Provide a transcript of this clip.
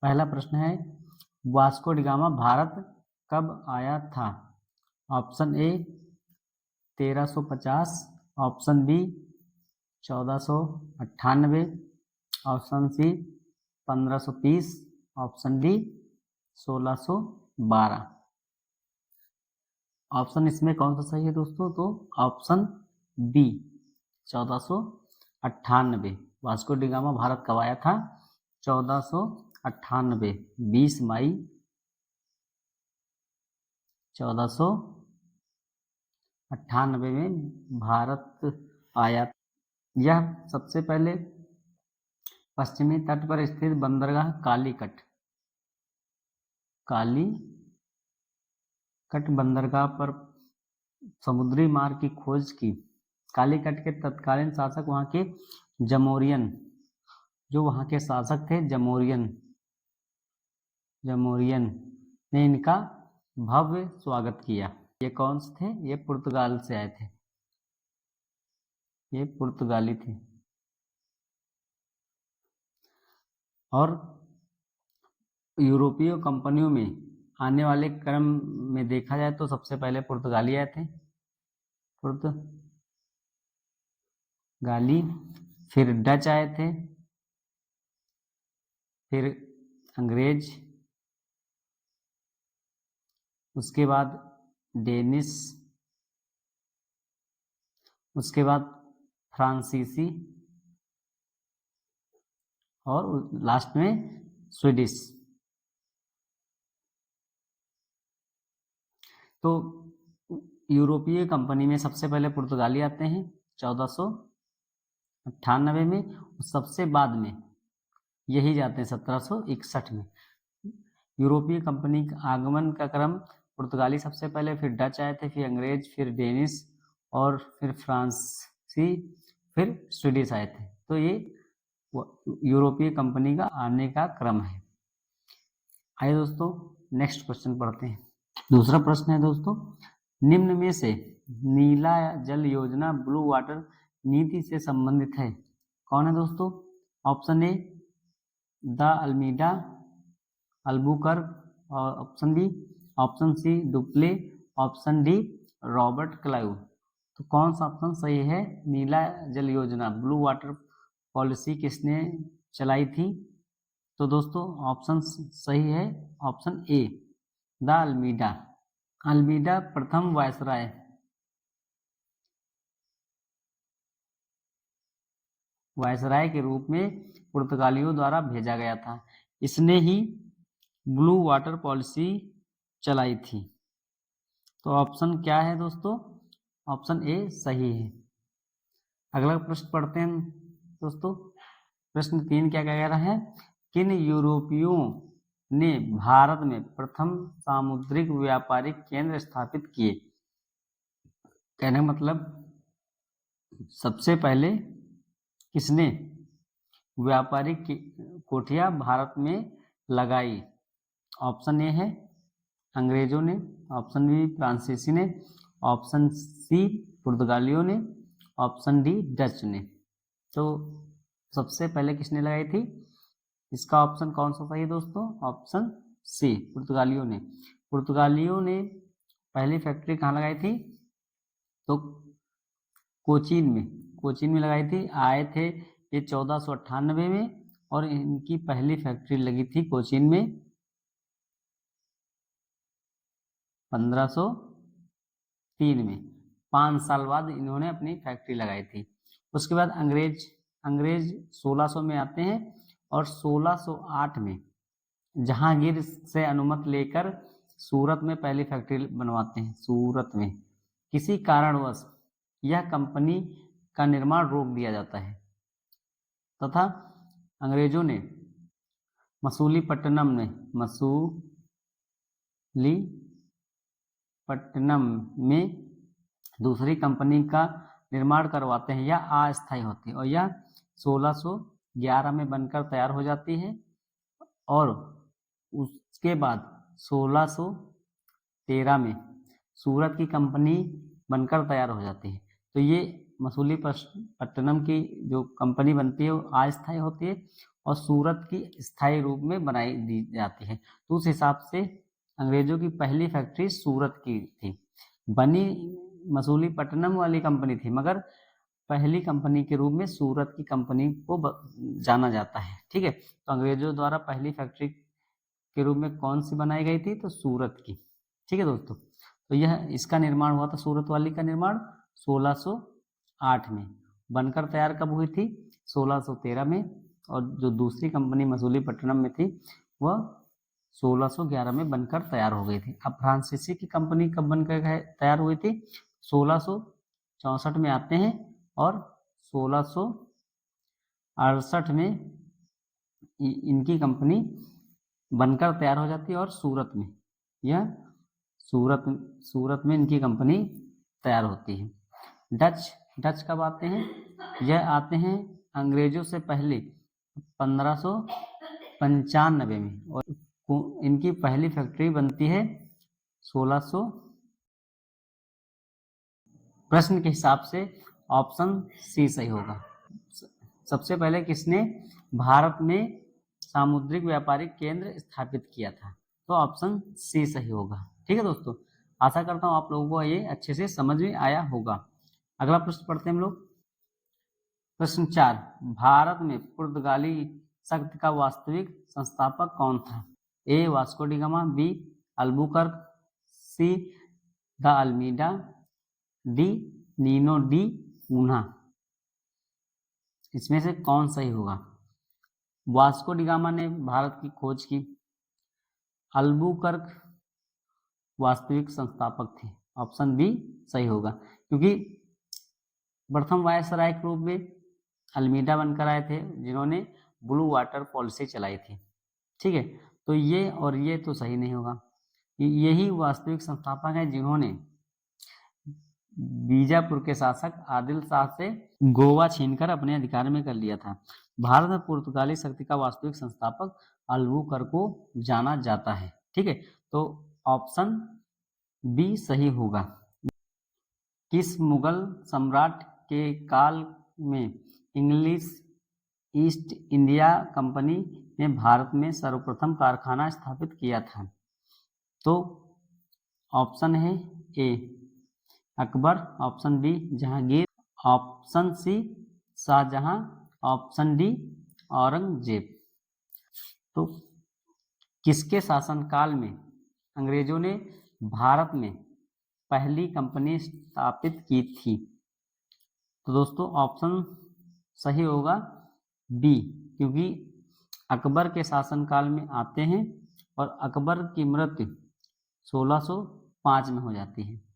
पहला प्रश्न है, वास्को डी गामा भारत कब आया था? Option a 1350, option b 1498, option c 1530, option d 1612। Option इसमें कौन सा सही है दोस्तों? तो option b 1498। Vasco da Gama Bharat कब आया था? 1498, 20 मई 1498 में भारत आया। यह सबसे पहले पश्चिमी तट पर स्थित बंदरगाह कालीकट बंदरगाह पर समुद्री मार्ग की खोज की। कालीकट के तत्कालीन शासक वहां के जमोरियन, जो वहां के शासक थे जमोरियन ने इनका भव्य स्वागत किया। ये कौन से थे? ये पुर्तगाल से आए थे, ये पुर्तगाली थे। और यूरोपीय कंपनियों में आने वाले क्रम में देखा जाए तो सबसे पहले पुर्तगाली आए थे, पुर्तगाली, फिर डच आए थे, फिर अंग्रेज, उसके बाद डेनिश, उसके बाद फ्रांसीसी और लास्ट में स्वीडिश। तो यूरोपीय कंपनी में सबसे पहले पुर्तगाली आते हैं 1498 में, सबसे बाद में यही जाते हैं 1761 में। यूरोपीय कंपनी का आगमन का क्रम पुर्तगाली सबसे पहले, फिर डच आए थे, फिर अंग्रेज, फिर डेनिश और फिर फ्रांसी, फिर स्वीडिश आए थे। तो ये यूरोपीय कंपनी का आने का क्रम है। आइए दोस्तों नेक्स्ट क्वेश्चन पढ़ते हैं। दूसरा प्रश्न है दोस्तों, निम्न में से नीला जल योजना ब्लू वाटर नीति से संबंधित है? कौन है दोस्तों? Option A de Almeida Albuquerque, और option B, option C Dupleix, option D Robert Clive. तो कौन सा ऑप्शन सही है? नीला जल योजना ब्लू वाटर पॉलिसी किसने चलाई थी? तो दोस्तों ऑप्शन सही है option A de Almeida. Almeida प्रथम वायसराय के रूप में पुर्तगालियों द्वारा भेजा गया था। इसने ही ब्लू वाटर पॉलिसी चलाई थी। तो ऑप्शन क्या है दोस्तों? ऑप्शन ए सही है। अगला प्रश्न पढ़ते हैं दोस्तों। प्रश्न 3 क्या कह रहा है? किन यूरोपियों ने भारत में प्रथम सामुद्रिक व्यापारिक केंद्र स्थापित किए? कहने का मतलब सबसे पहले किसने व्यापारिक कोठियां भारत में लगाई? ऑप्शन ए है अंग्रेजों ने, ऑप्शन बी फ्रांसीसी ने, ऑप्शन सी पुर्तगालियों ने, ऑप्शन डी डच ने। तो सबसे पहले किसने लगाई थी? इसका ऑप्शन कौन सा सही है दोस्तों? ऑप्शन सी पुर्तगालियों ने। पुर्तगालियों ने पहली फैक्ट्री कहाँ लगाई थी? तो कोचीन में लगाई थी। आए थे ये 1498 में और इनकी पहली फैक्ट्री लगी थी कोचीन में 1503 में। 5 साल बाद इन्होंने अपनी फैक्ट्री लगाई थी। उसके बाद अंग्रेज 1600 में आते हैं और 1608 में जहांगीर से अनुमति लेकर सूरत में पहली फैक्ट्री बनवाते हैं। सूरत में किसी कारणवश यह कंपनी का निर्माण रोक दिया जाता है तथा अंग्रेजों ने मसूलीपट्टनम में दूसरी कंपनी का निर्माण करवाते हैं। यह अस्थायी होती है और यह 1611 में बनकर तैयार हो जाती है और उसके बाद 1613 में सूरत की कंपनी बनकर तैयार हो जाती है। तो ये मसूलीपट्टनम की जो कंपनी बनती है वो अस्थायी होती है और सूरत की स्थायी रूप में बनाई दी जाती है। तो उस हिसाब से अंग्रेजों की पहली फैक्ट्री सूरत की थी। बनी मसूलीपट्टनम वाली कंपनी थी, मगर पहली कंपनी के रूप में सूरत की कंपनी को जाना जाता है। ठीक है, तो अंग्रेजों द्वारा पहली फैक्ट्री के रूप में कौन सी बनाई गई थी? तो सूरत की। ठीक है दोस्तों, तो यह इसका निर्माण हुआ था, सूरत वाली का निर्माण 1608 में। बनकर तैयार कब हुई थी? 1613 में। और जो दूसरी कंपनी मसूलीपट्टनम में थी वह 1611 में बनकर तैयार हो गई थी। अब फ्रांसीसी की कंपनी कब बनकर तैयार हुई थी? 1664 में आते हैं और 1668 में इनकी कंपनी बनकर तैयार हो जाती है और सूरत में सूरत में इनकी कंपनी तैयार होती है। डच कब आते हैं? यह आते हैं अंग्रेजों से पहले 1595 में, और इनकी पहली फैक्ट्री बनती है 1600। प्रश्न के हिसाब से ऑप्शन सी सही होगा। सबसे पहले किसने भारत में सामुद्रिक व्यापारिक केंद्र स्थापित किया था? तो ऑप्शन सी सही होगा। ठीक है दोस्तों, आशा करता हूं आप लोगों को ये अच्छे से समझ में आया होगा। अगला प्रश्न पढ़ते हैं हम लोग। प्रश्न 4, भारत में पुर्तगाली शक्ति का वास्तविक संस्थापक कौन था? A Vasco da Gama, B Albuquerque, C de Almeida, D Nino da Cunha. इसमें से कौन सही होगा? वास्को डी गामा ने भारत की खोज की, अल्बुकर्क वास्तविक संस्थापक थे। ऑप्शन बी सही होगा, क्योंकि प्रथम वायसराय के रूप में अल्मीडा बनकर आए थे, जिन्होंने ब्लू वाटर पॉलिसी चलाई थी। ठीक है, तो ये और ये तो सही नहीं होगा। यही वास्तविक संस्थापक हैं जिन्होंने बीजापुर के शासक आदिल शाह से गोवा छीनकर अपने अधिकार में कर लिया था। भारत में पुर्तगाली शक्ति का वास्तविक संस्थापक अल्बुकर्क को जाना जाता है। ठीक है, तो ऑप्शन बी सही होगा। किस मुगल सम्राट के काल में इंग्लिश ईस्ट इंडिया कंपनी ने भारत में सर्वप्रथम कारखाना स्थापित किया था? तो ऑप्शन है ए Akbar, option B Jahangir, option C Shahjahan, option D Aurangzeb. तो किसके शासनकाल में अंग्रेजों ने भारत में पहली कंपनी स्थापित की थी? तो दोस्तों ऑप्शन सही होगा बी, क्योंकि अकबर के शासनकाल में आते हैं और अकबर की मृत्यु 1605 में हो जाती है।